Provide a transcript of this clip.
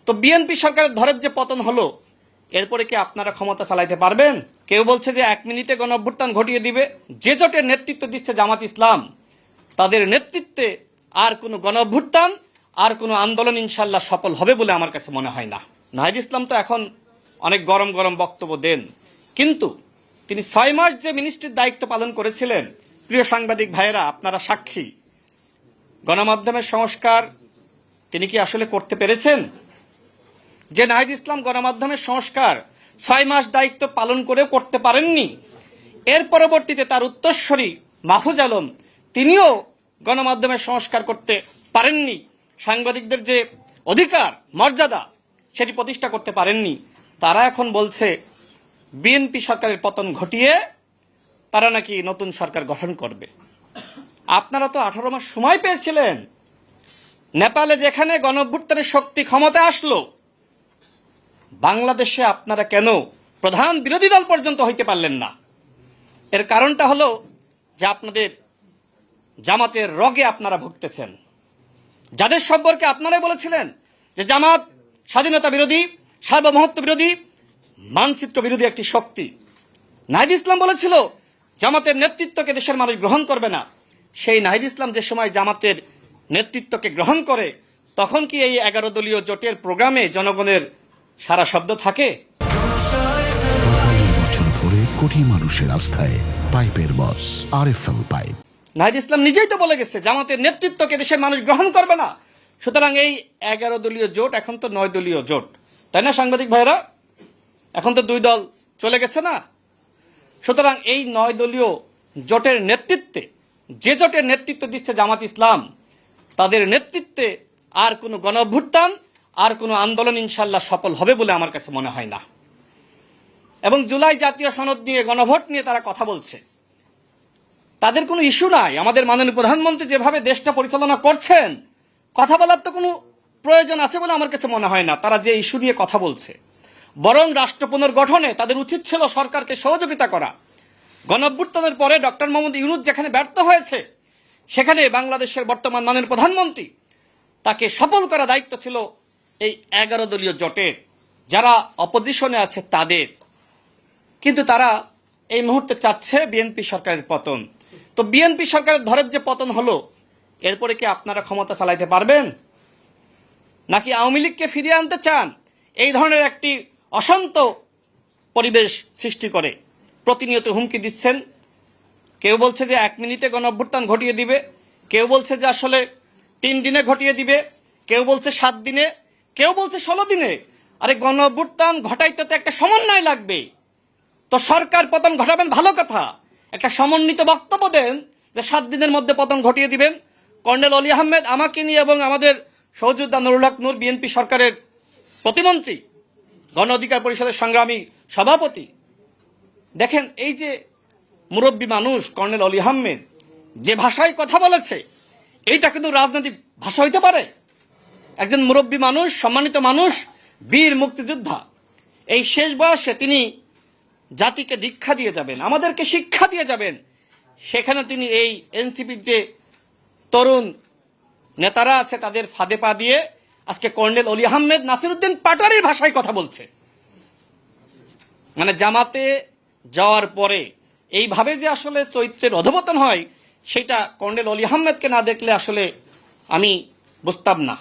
তো বিএনপি সরকারের ধরের যে পতন হলো, এরপরে কি আপনারা ক্ষমতা চালাইতে পারবেন? কেউ বলছে যে 1 মিনিটে গণঅভ্যুত্থান ঘটিয়ে দিবে। যে জোটের নেতৃত্ব দিচ্ছে জামাত ইসলাম, তাদের নেতৃত্বে আর কোনো গণঅভ্যুত্থান আর কোনো আন্দোলন ইনশাল্লাহ সফল হবে বলে আমার কাছে মনে হয় না। নাহিদ ইসলাম তো এখন অনেক গরম গরম বক্তব্য দেন, কিন্তু তিনি 6 মাস যে মিনিস্ট্রির দায়িত্ব পালন করেছিলেন, প্রিয় সাংবাদিক ভাইয়েরা আপনারা সাক্ষী, গণমাধ্যমের সংস্কার তিনি কি আসলে করতে পেরেছেন? যে নাহিদ ইসলাম গণমাধ্যমের সংস্কার 6 মাস দায়িত্ব পালন করেও করতে পারেননি, এর পরবর্তীতে তার উত্তরসূরি মাহফুজ আলম তিনিও গণমাধ্যমের সংস্কার করতে পারেননি, সাংবাদিকদের যে অধিকার মর্যাদা সেটি প্রতিষ্ঠা করতে পারেননি। তারা এখন বলছে বিএনপি সরকারের পতন ঘটিয়ে তারা নাকি নতুন সরকার গঠন করবে। আপনারা তো 18 মাস সময় পেয়েছিলেন। নেপালে যেখানে গণঅভ্যুত্থানের শক্তি ক্ষমতায় আসলো, বাংলাদেশে আপনারা কেন প্রধান বিরোধী দল পর্যন্ত হইতে পারলেন না? এর কারণটা হলো যে আপনাদের জামাতের রগে আপনারা ভুগতেছেন, যাদের সম্পর্কে আপনারাই বলেছিলেন যে জামাত স্বাধীনতা বিরোধী, সার্বভৌমত্ব বিরোধী, মানচিত্র বিরোধী একটি শক্তি। নাহিদ ইসলাম বলেছিল জামাতের নেতৃত্বকে দেশের মানুষ গ্রহণ করবে না। সেই নাহিদ ইসলাম যে সময় জামাতের নেতৃত্বকে গ্রহণ করে, তখন কি এই 11 দলীয় জোটের প্রোগ্রামে জনগণের সারা শব্দ থাকে? 45 বছর ধরে কোটি মানুষের আস্থায় পাইপের বস আরএফএল পাইপ। নাহিদ ইসলাম নিজেই তো বলে গেছে জামাতের নেতৃত্বকে দেশের মানুষ গ্রহণ করবে না। সুতরাং এই 11 দলীয় জোট এখন তো 9 দলীয় জোট, তাই না সাংবাদিক ভাইরা? এখন তো 2 দল চলে গেছে না? সুতরাং এই 9 দলীয় জোটের নেতৃত্বে, যে জোটের নেতৃত্ব দিচ্ছে জামাত ইসলাম, তাদের নেতৃত্বে আর কোনো গণঅভ্যুত্থান আর কোনো আন্দোলন ইনশাল্লাহ সফল হবে বলে আমার কাছে মনে হয় না। এবং জুলাই জাতীয় সনদ নিয়ে, গণভোট নিয়ে তারা কথা বলছে, তাদের কোনো ইস্যু নাই। আমাদের মাননীয় প্রধানমন্ত্রী যেভাবে দেশটা পরিচালনা করছেন, কথা বলার তো কোনো প্রয়োজন আছে বলে আমার কাছে মনে হয় না। তারা যে ইস্যু নিয়ে কথা বলছে, বরং রাষ্ট্র পুনর্গঠনে তাদের উচিত ছিল সরকারকে সহযোগিতা করা। গণঅভ্যুত্থানের পরে ডক্টর মোহাম্মদ ইউনূস যেখানে ব্যর্থ হয়েছে, সেখানে বাংলাদেশের বর্তমান মাননীয় প্রধানমন্ত্রী, তাকে সফল করা দায়িত্ব ছিল এই 11 দলীয় জোটের, যারা অপোজিশনে আছে তাদের। কিন্তু তারা এই মুহূর্তে চাচ্ছে বিএনপি সরকারের পতন। তো বিএনপি সরকারের ধরের যে পতন হলো, এরপরে কি আপনারা ক্ষমতা চালাইতে পারবেন? নাকি আওয়ামী লীগকে ফিরিয়ে আনতে চান? এই ধরনের একটি অশান্ত পরিবেশ সৃষ্টি করে প্রতিনিয়ত হুমকি দিচ্ছেন। কেউ বলছে যে 1 মিনিটে গণঅভ্যুত্থান ঘটিয়ে দিবে, কেউ বলছে যে আসলে 3 দিনে ঘটিয়ে দিবে, কেউ বলছে 7 দিনে, কেউ বলছে 16 দিনে। আরে গণঅভ্যুত্থান ঘটাইতে তো একটা সমন্বয় লাগবে। তো সরকার পতন ঘটাবেন ভালো কথা, একটা সমন্বিত বক্তব্য দেন যে 7 দিনের মধ্যে পতন ঘটিয়ে দিবেন। কর্নেল অলি আহমেদ আমাকে নিয়ে এবং আমাদের সহযোদ্ধা নুরুল হক নূর, বিএনপি সরকারের প্রতিমন্ত্রী, গণ অধিকার পরিষদের সংগ্রামী সভাপতি, দেখেন এই যে মুরব্বী মানুষ কর্নেল অলি আহমেদ যে ভাষায় কথা বলেছে, এইটা কিন্তু রাজনৈতিক ভাষা হইতে পারে? একজন মুরব্বী মানুষ, সম্মানিত মানুষ, বীর মুক্তিযোদ্ধা, এই শেষ বয়সে তিনি জাতিকে দীক্ষা দিয়ে যাবেন, আমাদেরকে শিক্ষা দিয়ে যাবেন। সেখানে তিনি এই এনসিপির যে তরুণ নেতারা আছে তাদের ফাঁদে পা দিয়ে আজকে কর্নেল অলি আহমেদ নাসিরউদ্দিন পাটোয়ারির ভাষায় কথা বলছে। মানে জামাতে যাওয়ার পরে এইভাবে যে আসলে চরিত্রের অধঃপতন হয়, সেটা কর্নেল অলি আহমেদকে না দেখলে আসলে আমি বুঝতাম না।